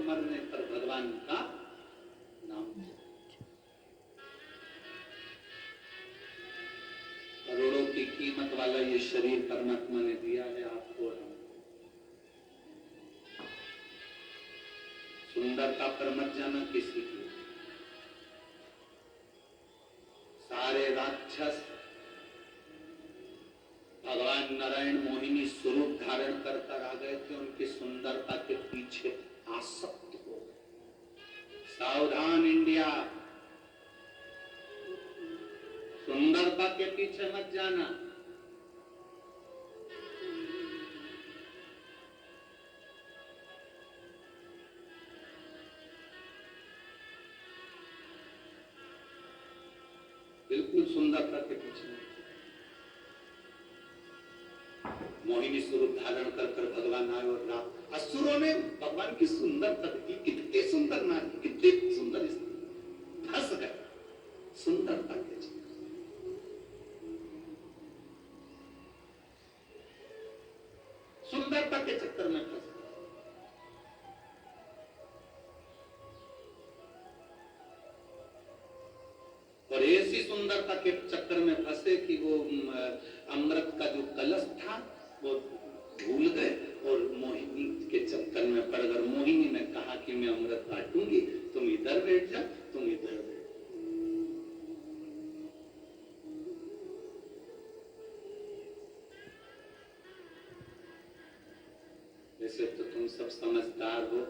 मरने पर भगवान का नाम। करोड़ों की कीमत वाला ये शरीर परमात्मा ने दिया है आपको और हमको। सुंदरता पर मत जाना किसी की। सारे राक्षस भगवान नारायण मोहिनी स्वरूप धारण कर कर आ गए थे, उनकी सुंदरता के पीछे आसक्त हो गए। सावधान इंडिया, सुंदरता के पीछे मत जाना। बिल्कुल सुंदरता के पीछे। मोहिनी स्वरूप धारण कर कर भगवान आए और राम असुरों ने भगवान की सुंदरता देखी। कितनी सुंदर नारी, कितनी सुंदर स्त्री, फंस गए सुंदरता के चक्कर। सुंदरता के चक्कर में फंस गए। और ऐसी सुंदरता के चक्कर में फंसे कि वो अमृत का जो कलश था वो भूल गए और मोहिनी के चक्कर में पड़ गए। मोहिनी ने कहा कि मैं अमृत बांटूंगी, तुम इधर बैठ जा, तुम इधर बैठ। वैसे तो तुम सब समझदार हो,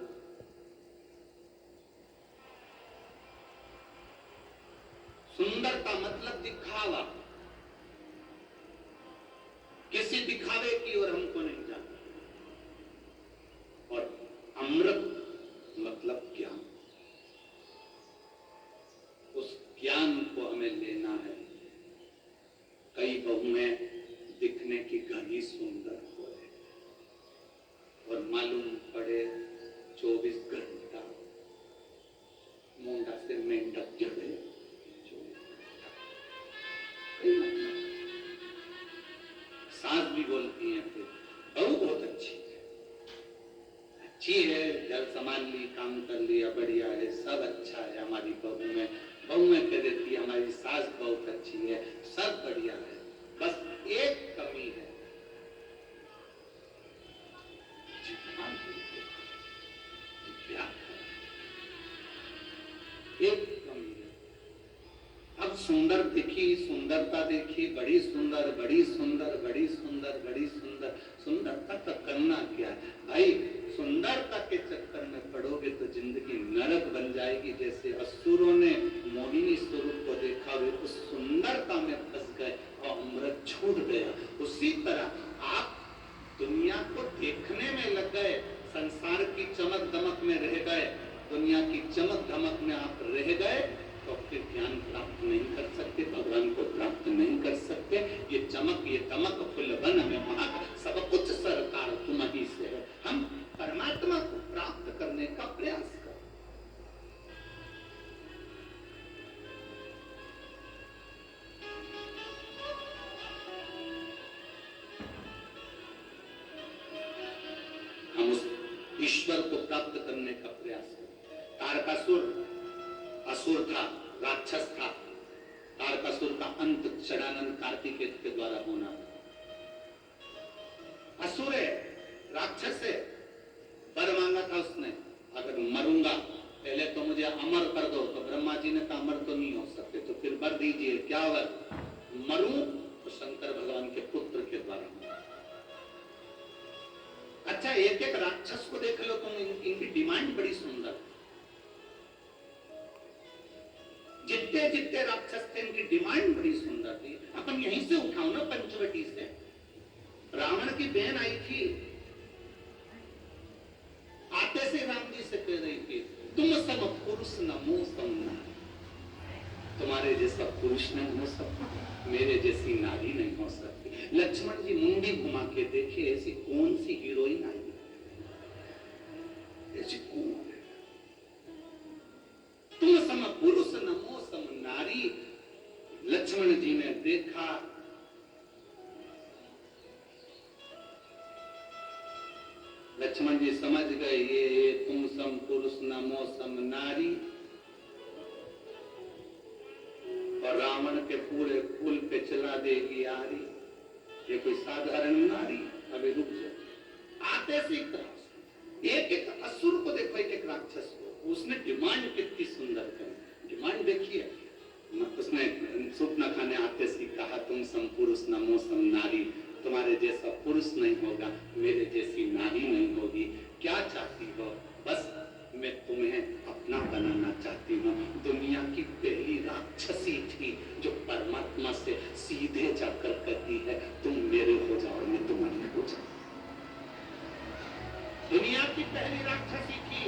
सुंदरता मतलब दिखावा। किसी दिखावे की ओर हमको नहीं जाना। और अमृत मतलब ज्ञान, उस ज्ञान को हमें लेना है। कई बहुएं दिखने की घनी सुंदर हो और मालूम पड़े 24 घंटा मुंडा से मेंढक जड़े। सास भी बोलती हैं फिर बहू बहुत अच्छी है, घर संभाल ली, काम कर लिया, बढ़िया है, सब अच्छा है हमारी बहू में। बहू में कह देती है हमारी सास बहुत अच्छी है, सब बढ़िया है, बस एक कमी है, एक कमी है। अब सुंदर दिखी, सुंदरता देखी, बड़ी सुंदर, बड़ी सुंदर, बड़ी सुंदर, बड़ी सुंदर। सुंदरता का करना क्या है भाई? सुंदरता के चक्कर में पड़ोगे तो जिंदगी नरक बन जाएगी। जैसे असुरों ने मोहिनी स्वरूप को देखा, वे उस सुंदरता में फंस गए और अमृत छूट गया। उसी तरह आप दुनिया को देखने में लग गए, संसार की चमक दमक में रह गए, दुनिया की चमक धमक में आप रह गए तो फिर ज्ञान प्राप्त नहीं कर सकते, भगवान को प्राप्त नहीं कर सकते। ये चमक, ये दमक, फुलवन में महक, सब कुछ सरकार तुम्हीं से है। हम परमात्मा को प्राप्त करने का प्रयास करें। हम उस ईश्वर को प्राप्त करने का प्रयास करें। तारकासुर असुर था, राक्षस था। तारकासुर का अंत षडानंद कार्तिकेय के द्वारा होना था। असुर है, राक्षस है, वर मांगा था उसने, अगर मरूंगा पहले तो मुझे अमर कर दो। तो ब्रह्मा जी ने कहा अमर तो नहीं हो सकते, तो फिर वर दीजिए। क्या वर? मरूं तो शंकर भगवान के पुत्र के द्वारा। अच्छा, एक एक राक्षस को देख लो तुम, इनकी डिमांड बड़ी सुंदर। जितने जितने राक्षस थे इनकी डिमांड बड़ी सुंदर थी। अपन यहीं से उठाओ ना, पंचवटी से। रावण की बहन आई थी, आते से राम जी से कह रही थी तुम सम पुरुष नमो सम नारी। तुम्हारे जैसा पुरुष नहीं हो सकता, मेरे जैसी नारी नहीं हो सकती। लक्ष्मण जी मुंडी घुमा के देखे, ऐसी कौन सी हीरोइन आई, ऐसी कौन? तुम सम पुरुष नमो सम नारी। लक्ष्मण जी ने देखा, लक्ष्मण जी समझ गए ये तुम सम पुरुष पुरुष न मौसम नारी, और रावण के पूरे कुल पे चला देगी आरी। ये कोई साधारण नारी? अभी रुक जाओ, आते सीख रहा। एक असुर को देखो, एक राक्षस को, उसने डिमांड कितनी सुंदर करी। डिमांड देखिए, उसने सूप न खाने आते सी कहा, तुम सम पुरुष न मौसम नारी, तुम्हारे जैसा पुरुष नहीं होगा, मेरे जैसी नारी नहीं होगी। क्या चाहती हो? बस मैं तुम्हें अपना बनाना चाहती हूँ। दुनिया की पहली राक्षसी थी जो परमात्मा से सीधे जाकर कहती है तुम मेरे हो जाओ, मैं तुम्हारी हो जाऊं। दुनिया की पहली राक्षसी थी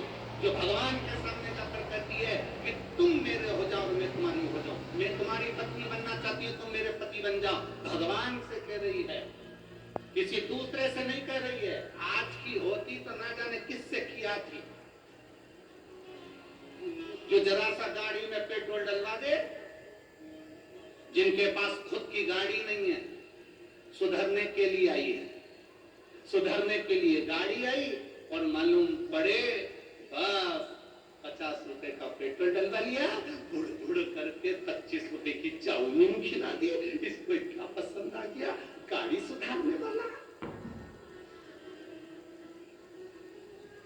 जो भगवान के सामने जाकर कहती है कि तुम मेरे हो जाओ, मैं तुम्हारी हो जाऊं। मैं तुम्हारी पत्नी बनना चाहती हूँ, तुम मेरे पति बन जाओ। भगवान से कह रही है, किसी दूसरे से नहीं कह रही है। आज की होती तो ना जाने किससे किया थी, जो जरा सा गाड़ी में पेट्रोल डलवा दे, जिनके पास खुद की गाड़ी नहीं है, सुधरने के लिए आई है, सुधरने के लिए गाड़ी आई और मालूम पड़े बस 50 रुपए का पेट्रोल डलवा लिया, बुड़ बुड़ करके 25 रुपए की चाउमीन खिला दी। इसको इतना पसंद आ गया, गाड़ी सुधारने वाला।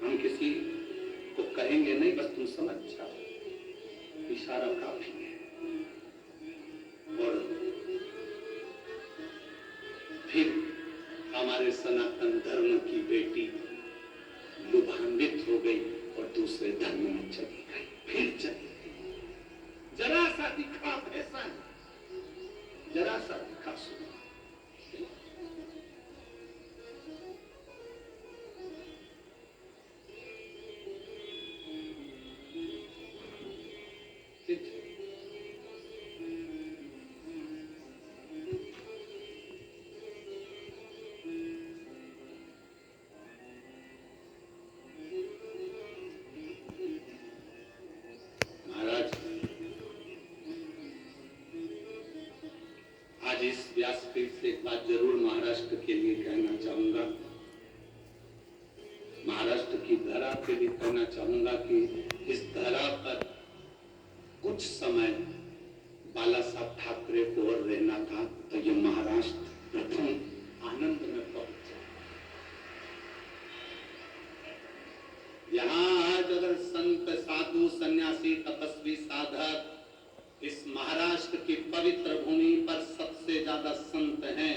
हम किसी को कहेंगे नहीं, बस तुम समझ जाओ, इशारा काफी है। और फिर हमारे सनातन धर्म की बेटी लुभान्वित हो गई और दूसरे धर्म में चली गई, फिर चली गई। जरा सा दिखा फैशन, जरा सा दिखा सुना। इस व्यासपीठ से एक बात जरूर महाराष्ट्र के लिए कहना चाहूंगा, महाराष्ट्र की धरा पे भी कहना चाहूंगा कि इस धरा पर कुछ समय बाला साहब ठाकरे को और रहना था तो ये महाराष्ट्र प्रथम आनंद में पहुंचा। यहाँ आज अगर संत साधु सन्यासी तपस्वी साधक इस महाराष्ट्र की पवित्र भूमि पर सबसे ज्यादा संत हैं,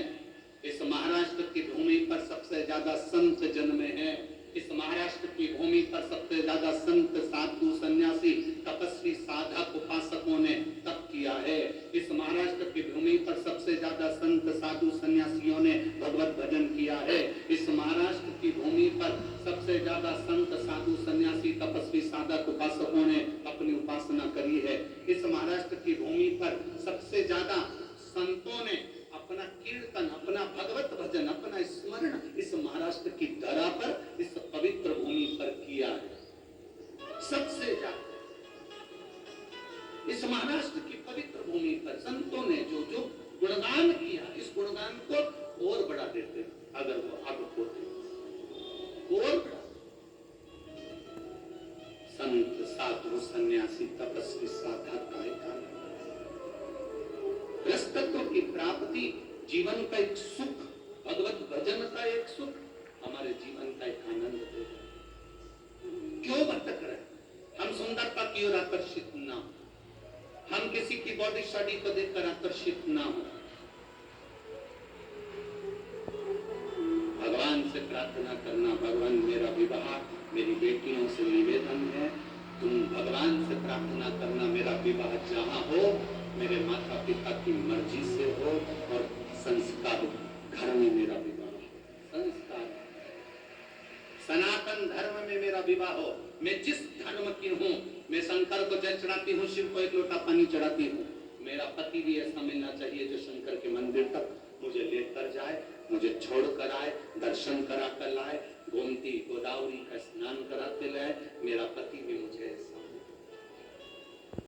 इस महाराष्ट्र की भूमि पर सबसे ज्यादा संत जन्मे हैं, इस महाराष्ट्र की भूमि पर सबसे ज्यादा संत साधु सन्यासी तपस्वी साधक उपासकों ने तप किया है, इस महाराष्ट्र की भूमि पर सबसे ज्यादा संत साधु सन्यासियों ने भगवत भजन किया है, इस महाराष्ट्र की भूमि पर सबसे ज्यादा संत साधु सन्यासी तपस्वी साधक उपासकों ने अपनी उपासना करी है, इस महाराष्ट्र की भूमि पर सबसे ज्यादा संतों ने अपना कीर्तन, अपना भगवत भजन, अपना स्मरण इस महाराष्ट्र की धरा पर, इस पवित्र भूमि पर किया है। सबसे ज्यादा इस महाराष्ट्र की पवित्र भूमि पर संतों ने जो जो गुणगान किया, इस गुणगान को और बढ़ा देते अगर वो अब होते, और बढ़ा। संत साधु सन्यासी तपस्वी साधक का एक आनंद, रसतत्व की प्राप्ति, जीवन का एक सुख, भगवत भजन का एक सुख, हमारे जीवन का एक आनंद देगा। क्यों भटक रहे? हम सुंदरता की ओर आकर्षित ना हो, हम किसी की बॉडी स्टडी को देखकर आकर्षित ना हो। भगवान से प्रार्थना करना, भगवान मेरा विवाह मेरी बेटियों से निवेदन है, तुम भगवान से प्रार्थना करना मेरा विवाह जहां हो मेरे माता पिता की मर्जी से हो और संस्कार घर में मेरा विवाह हो, संस्कार सनातन धर्म में मेरा विवाह हो। मैं जिस धर्म की हूँ, मैं शंकर को जल चढ़ाती हूँ, शिव को एक लोटा पानी चढ़ाती हूँ, मेरा पति भी ऐसा मिलना चाहिए जो शंकर के मंदिर तक मुझे लेकर जाए, मुझे छोड़कर आए, दर्शन करा कर लाए, गोमती गोदावरी का स्नान कराते लाए। मेरा पति भी मुझे